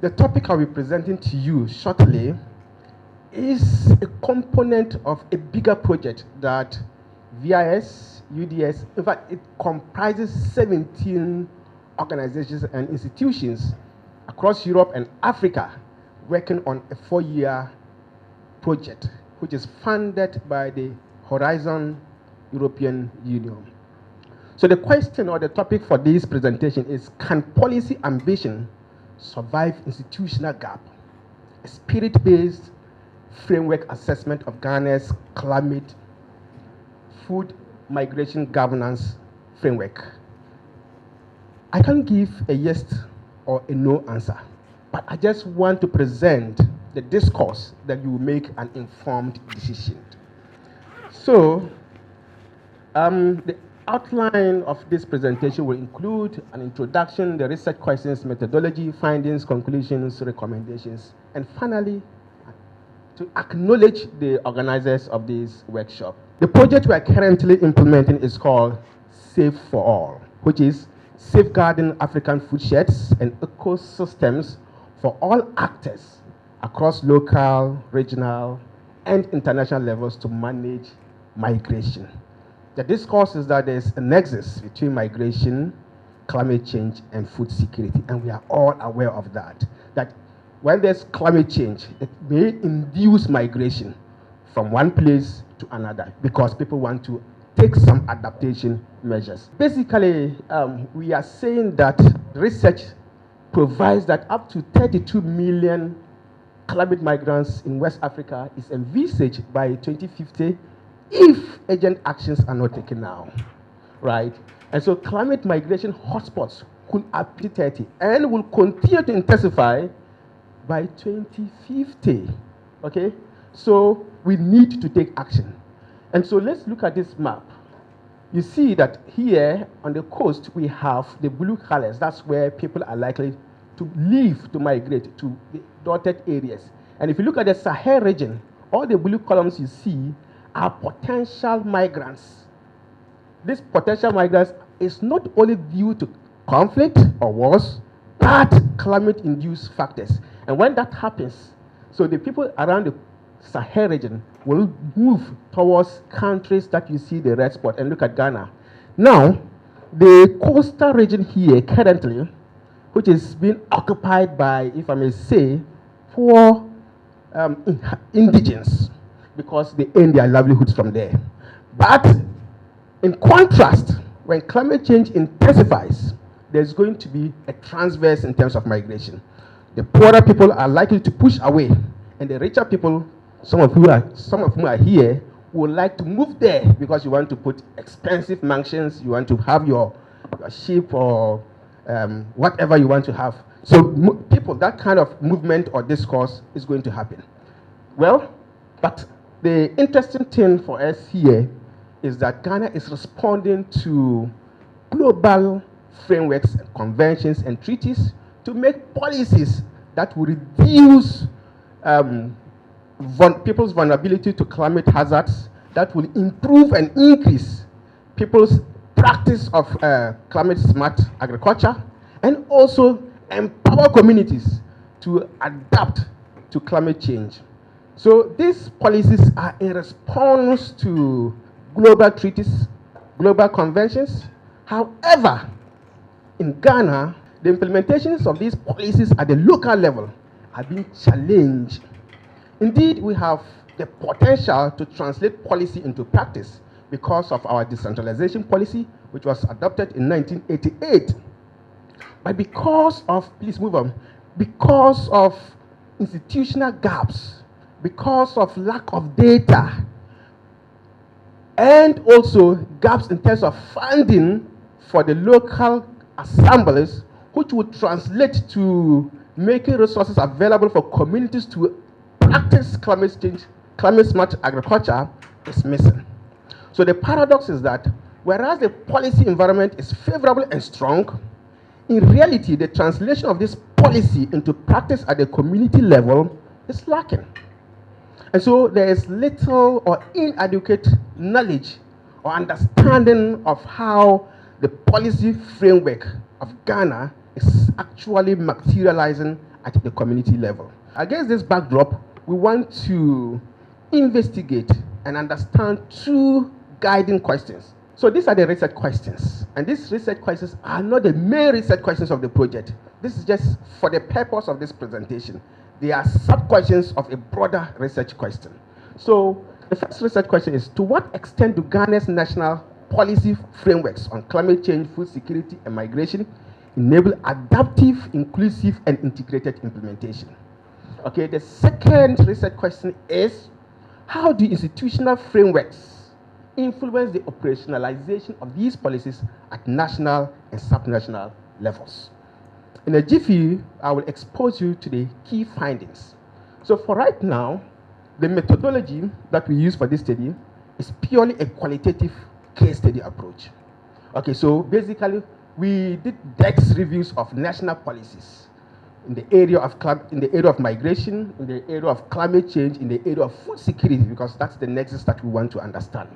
The topic I'll be presenting to you shortly is a component of a bigger project that VIS, UDS, in fact, it comprises 17 organizations and institutions across Europe and Africa working on a 4-year project, which is funded by the Horizon European Union. So the question or the topic for this presentation is, can policy ambition survive institutional gap? A spirit-based framework assessment of Ghana's climate, food, migration governance framework. I can't give a yes or a no answer, but I just want to present the discourse that you will make an informed decision. So, the outline of this presentation will include an introduction, the research questions, methodology, findings, conclusions, recommendations, and finally, to acknowledge the organizers of this workshop. The project we are currently implementing is called Safe for All, which is safeguarding African food sheds and ecosystems for all actors across local, regional, and international levels to manage migration. The discourse is that there's a nexus between migration, climate change, and food security, and we are all aware of that. That when there's climate change, it may induce migration from one place to another because people want to take some adaptation measures. Basically, we are saying that research provides that up to 32 million climate migrants in West Africa is envisaged by 2050 if urgent actions are not taken now, right? And so climate migration hotspots could up to 30 and will continue to intensify by 2050, okay? So we need to take action. And so let's look at this map. You see that here on the coast, we have the blue colors. That's where people are likely to leave, to migrate to the dotted areas. And if you look at the Sahel region, all the blue columns you see are potential migrants. These potential migrants is not only due to conflict or wars, but climate-induced factors. And when that happens, so the people around the Sahel region will move towards countries that you see the red spot. And look at Ghana. Now, the coastal region here currently, which is being occupied by, if I may say, poor indigenes, because they earn their livelihoods from there. But in contrast, when climate change intensifies, there's going to be a transverse in terms of migration. The poorer people are likely to push away, and the richer people, some of whom are here, would like to move there because you want to put expensive mansions, you want to have your sheep or whatever you want to have. So people, that kind of movement or discourse is going to happen. Well, but the interesting thing for us here is that Ghana is responding to global frameworks, and conventions, and treaties to make policies that will reduce people's vulnerability to climate hazards, that will improve and increase people's practice of climate-smart agriculture, and also empower communities to adapt to climate change. So these policies are in response to global treaties, global conventions. However, in Ghana, the implementations of these policies at the local level are being challenged. Indeed, we have the potential to translate policy into practice because of our decentralization policy, which was adopted in 1988. But because of, please move on, because of institutional gaps, because of lack of data, and also gaps in terms of funding for the local assemblies, which would translate to making resources available for communities to practice climate change, climate-smart agriculture, is missing. So the paradox is that whereas the policy environment is favorable and strong, in reality, the translation of this policy into practice at the community level is lacking. And so there is little or inadequate knowledge or understanding of how the policy framework of Ghana is actually materializing at the community level. Against this backdrop, we want to investigate and understand two guiding questions. So these are the research questions, and these research questions are not the main research questions of the project. This is just for the purpose of this presentation. They are sub-questions of a broader research question. So the first research question is, to what extent do Ghana's national policy frameworks on climate change, food security, and migration enable adaptive, inclusive, and integrated implementation? Okay, the second research question is, how do institutional frameworks influence the operationalization of these policies at national and subnational levels? In a jiffy, I will expose you to the key findings. So for right now, the methodology that we use for this study is purely a qualitative case study approach. Okay, so basically, we did DEX reviews of national policies in the area of migration, in the area of climate change, in the area of food security, because that's the nexus that we want to understand.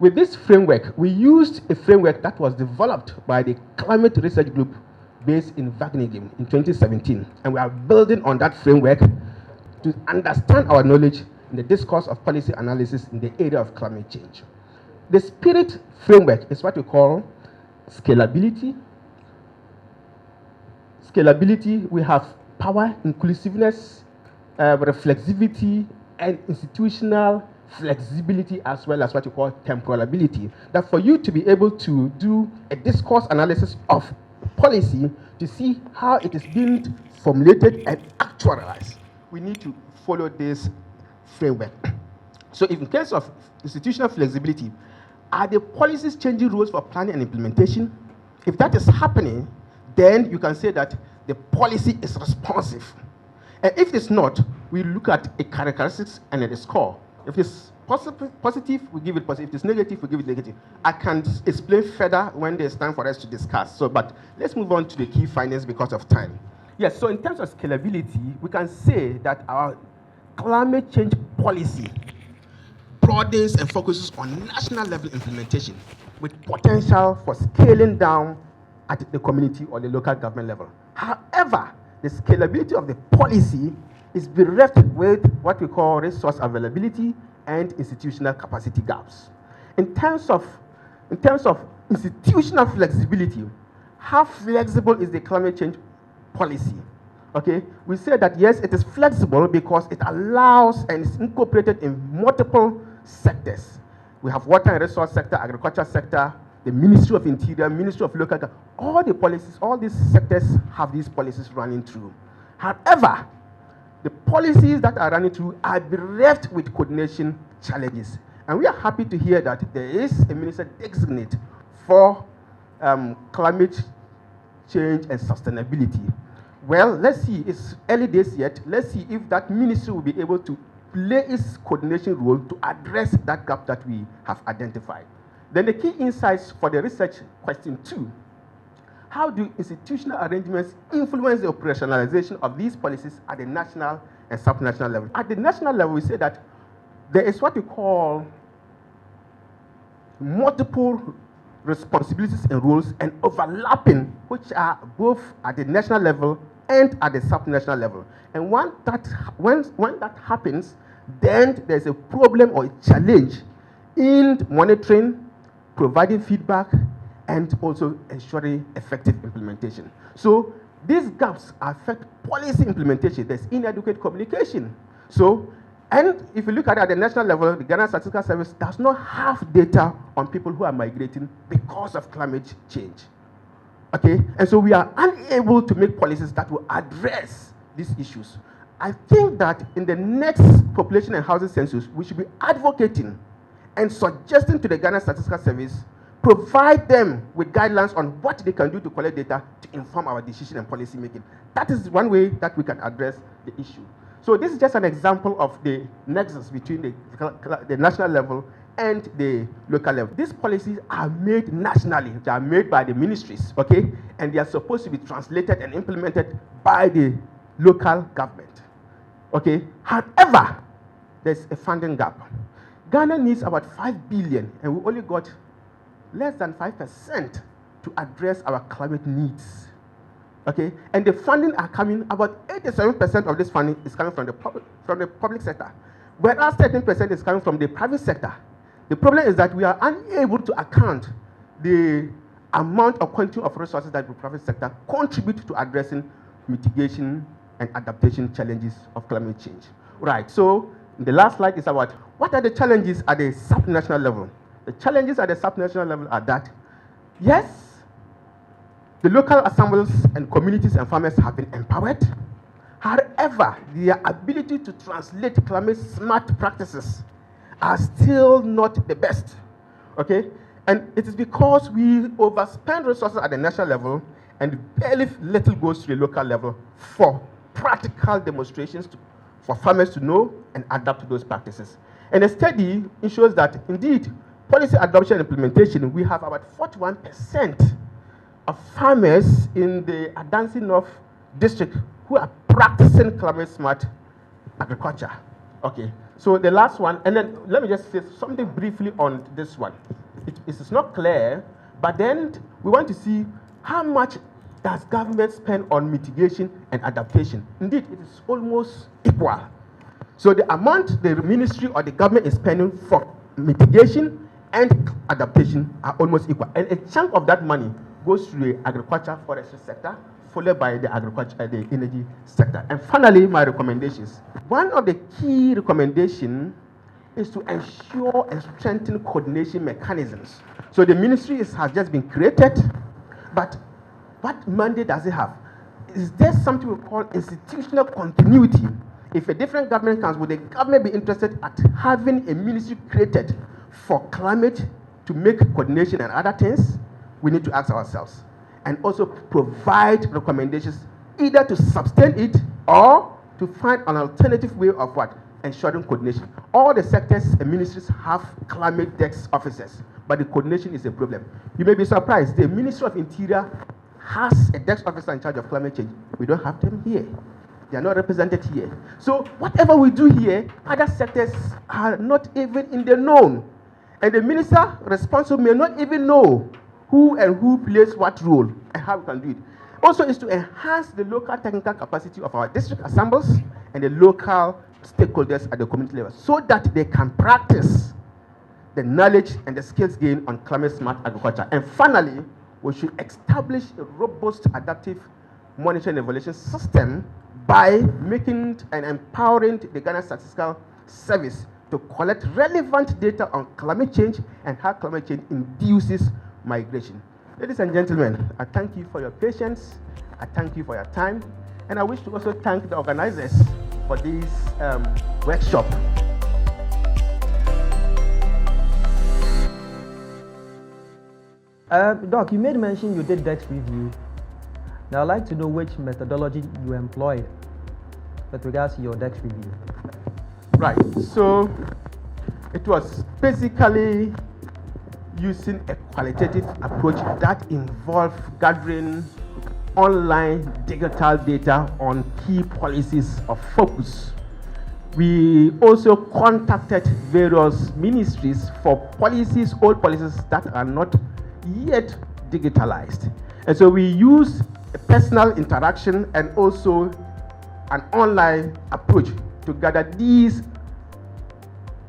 With this framework, we used a framework that was developed by the Climate Research Group based in Wageningen in 2017, and we are building on that framework to understand our knowledge in the discourse of policy analysis in the area of climate change. The SPIRIT framework is what we call scalability. Scalability, we have power, inclusiveness, reflexivity, and institutional flexibility, as well as what you call temporalability. That for you to be able to do a discourse analysis of policy to see how it is being formulated and actualized, we need to follow this framework. So in case of institutional flexibility, are the policies changing rules for planning and implementation? If that is happening, then you can say that the policy is responsive. And if it's not, we look at a characteristics and a score. If it's positive, we give it positive. If it's negative, we give it negative. I can explain further when there's time for us to discuss. So, but let's move on to the key findings because of time. Yes, so in terms of scalability, we can say that our climate change policy broadens and focuses on national level implementation with potential for scaling down at the community or the local government level. However, the scalability of the policy is bereft with what we call resource availability and institutional capacity gaps. In terms of institutional flexibility, how flexible is the climate change policy? Okay, we say that yes, it is flexible because it allows and is incorporated in multiple sectors. We have water and resource sector, agriculture sector, the Ministry of Interior, Ministry of Local Government, all the policies, all these sectors have these policies running through. However, the policies that are running through are bereft with coordination challenges. And we are happy to hear that there is a minister designate for climate change and sustainability. Well, let's see, it's early days yet. Let's see if that ministry will be able to play its coordination role to address that gap that we have identified. Then the key insights for the research question 2. How do institutional arrangements influence the operationalization of these policies at the national and subnational level? At the national level, we say that there is what we call multiple responsibilities and roles and overlapping, which are both at the national level and at the subnational level. And when that happens, then there's a problem or a challenge in monitoring, providing feedback, and also ensuring effective implementation. So these gaps affect policy implementation. There's inadequate communication. So, and if you look at it at the national level, the Ghana Statistical Service does not have data on people who are migrating because of climate change. Okay, and so we are unable to make policies that will address these issues. I think that in the next population and housing census, we should be advocating and suggesting to the Ghana Statistical Service, provide them with guidelines on what they can do to collect data to inform our decision and policy making. That is one way that we can address the issue. So this is just an example of the nexus between the national level and the local level. These policies are made nationally. They are made by the ministries, okay? And they are supposed to be translated and implemented by the local government, okay? However, there's a funding gap. Ghana needs about 5 billion, and we only got less than 5% to address our climate needs. Okay, and the funding are coming, about 87% of this funding is coming from the public sector, whereas 13% is coming from the private sector. The problem is that we are unable to account the amount or quantity of resources that the private sector contribute to addressing mitigation and adaptation challenges of climate change. Right, so the last slide is about what are the challenges at the subnational level. The challenges at the subnational level are that, yes, the local assemblies and communities and farmers have been empowered. However, their ability to translate climate smart practices are still not the best. Okay? And it is because we overspend resources at the national level and very little goes to the local level for practical demonstrations for farmers to know and adapt to those practices. And a study shows that indeed, policy adoption and implementation, we have about 41% of farmers in the Adansi North district who are practicing climate smart agriculture. Okay, so the last one, and then let me just say something briefly on this one. It is not clear, but then we want to see how much does government spend on mitigation and adaptation. Indeed, it is almost equal. So the amount the ministry or the government is spending for mitigation and adaptation are almost equal. And a chunk of that money goes to the agriculture forestry sector, followed by the agriculture, the energy sector. And finally, my recommendations. One of the key recommendations is to ensure and strengthen coordination mechanisms. So the ministry has just been created, but what mandate does it have? Is there something we call institutional continuity? If a different government comes, would the government be interested at having a ministry created for climate to make coordination and other things? We need to ask ourselves, and also provide recommendations either to sustain it or to find an alternative way of what? Ensuring coordination. All the sectors and ministries have climate desk officers, but the coordination is a problem. You may be surprised, the Ministry of Interior has a desk officer in charge of climate change. We don't have them here. They are not represented here. So whatever we do here, other sectors are not even in the known. And the minister responsible may not even know who plays what role and how we can do it. Also is to enhance the local technical capacity of our district assemblies and the local stakeholders at the community level so that they can practice the knowledge and the skills gained on climate smart agriculture. And finally, we should establish a robust adaptive monitoring and evaluation system by making and empowering the Ghana Statistical Service to collect relevant data on climate change and how climate change induces migration. Ladies and gentlemen, I thank you for your patience, I thank you for your time, and I wish to also thank the organizers for this workshop. Doc, you made mention you did DEX review. Now I'd like to know which methodology you employed with regards to your DEX review. Right, so it was basically using a qualitative approach that involved gathering online digital data on key policies of focus. We also contacted various ministries for policies, old policies that are not yet digitalized. And so we use a personal interaction and also an online approach to gather these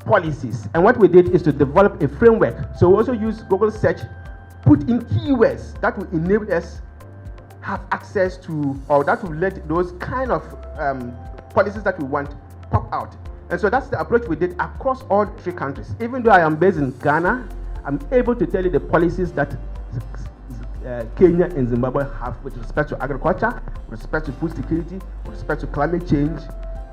policies. And what we did is to develop a framework. So we also use Google search, put in keywords that will enable us have access to, or that will let those kind of policies that we want pop out. And so that's the approach we did across all 3 countries. Even though I am based in Ghana, I'm able to tell you the policies that Kenya and Zimbabwe have with respect to agriculture, with respect to food security, with respect to climate change,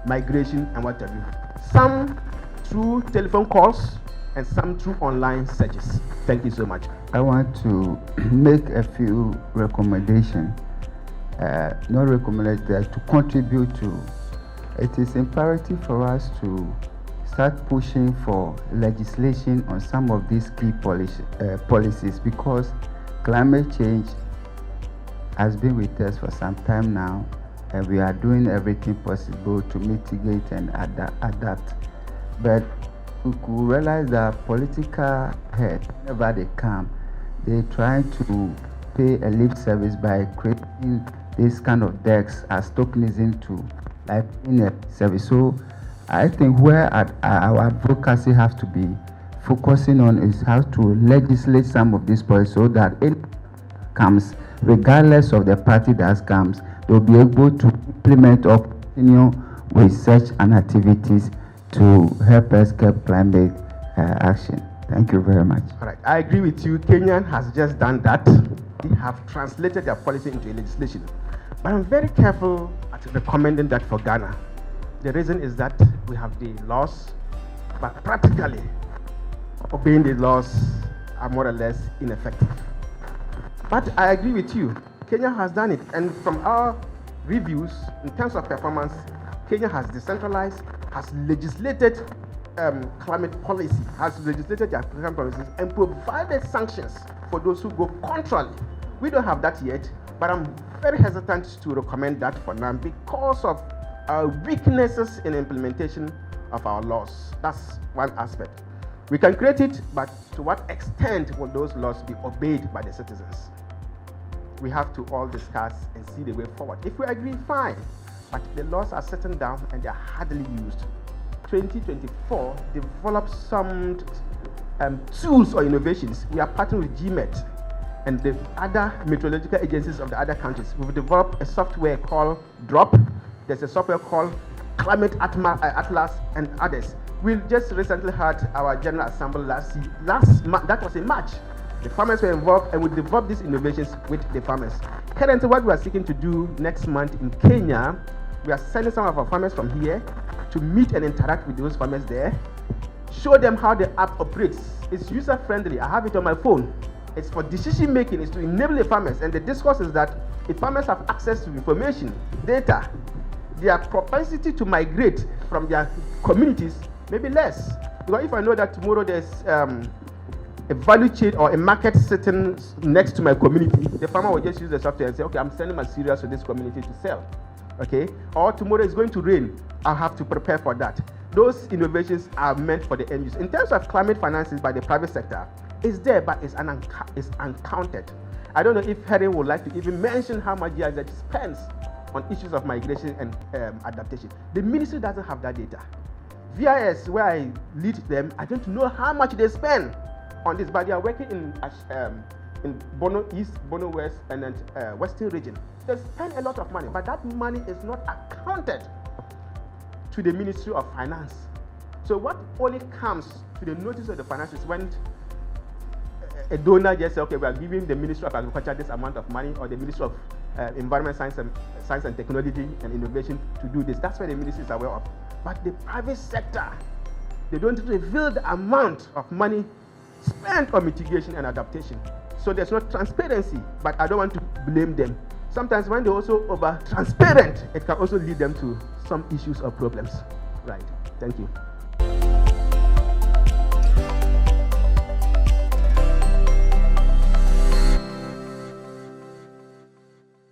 migration, and what have you. Some through telephone calls and some through online searches. Thank you so much. I want to make a few recommendations, not recommendations, to contribute to. It is imperative for us to start pushing for legislation on some of these key policies, because climate change has been with us for some time now, and we are doing everything possible to mitigate and adapt. But we could realize that political heads, whenever they come, they try to pay a lip service by creating this kind of DEX as tokenism to like in a service. So I think where our advocacy has to be focusing on is how to legislate some of these points so that it comes, regardless of the party that comes, they'll be able to implement or continue research and activities to help us get climate action. Thank you very much. All right, I agree with you. Kenya has just done that. They have translated their policy into legislation. But I'm very careful at recommending that for Ghana. The reason is that we have the laws, but practically obeying the laws are more or less ineffective. But I agree with you. Kenya has done it. And from our reviews, in terms of performance, Kenya has decentralized, has legislated climate policy, has legislated their climate policies, and provided sanctions for those who go contrary. We don't have that yet, but I'm very hesitant to recommend that for now because of our weaknesses in implementation of our laws. That's one aspect. We can create it, but to what extent will those laws be obeyed by the citizens? We have to all discuss and see the way forward. If we agree, fine, but the laws are settled down and they are hardly used. 2024 develop some tools or innovations. We are partnering with GMET and the other meteorological agencies of the other countries. We've developed a software called DROP. There's a software called Climate Atlas and others. We just recently had our General Assembly that was in March. The farmers were involved and we developed these innovations with the farmers. Currently, what we are seeking to do next month in Kenya, we are sending some of our farmers from here to meet and interact with those farmers there, show them how the app operates. It's user friendly. I have it on my phone. It's for decision making. It's to enable the farmers. And the discourse is that if farmers have access to information, data, their propensity to migrate from their communities may be less. Because if I know that tomorrow there's a value chain or a market sitting next to my community, the farmer will just use the software and say, okay, I'm sending my cereals to this community to sell. Okay? Or tomorrow it's going to rain. I'll have to prepare for that. Those innovations are meant for the end use. In terms of climate finances by the private sector, it's there, but it's uncounted. I don't know if Harry would like to even mention how much GIZ spends on issues of migration and adaptation. The ministry doesn't have that data. VIS, where I lead them, I don't know how much they spend on this, but they are working in Bono East, Bono West, and then Western region. They spend a lot of money, but that money is not accounted to the Ministry of Finance. So what only comes to the notice of the finances when a donor just says, okay, we are giving the Ministry of Agriculture this amount of money, or the Ministry of Environment, Science and Technology and Innovation to do this. That's what the ministry is aware of. But the private sector, they don't reveal the amount of money spent on mitigation and adaptation. So there's no transparency, but I don't want to blame them. Sometimes when they're also over transparent, it can also lead them to some issues or problems. Right. Thank you.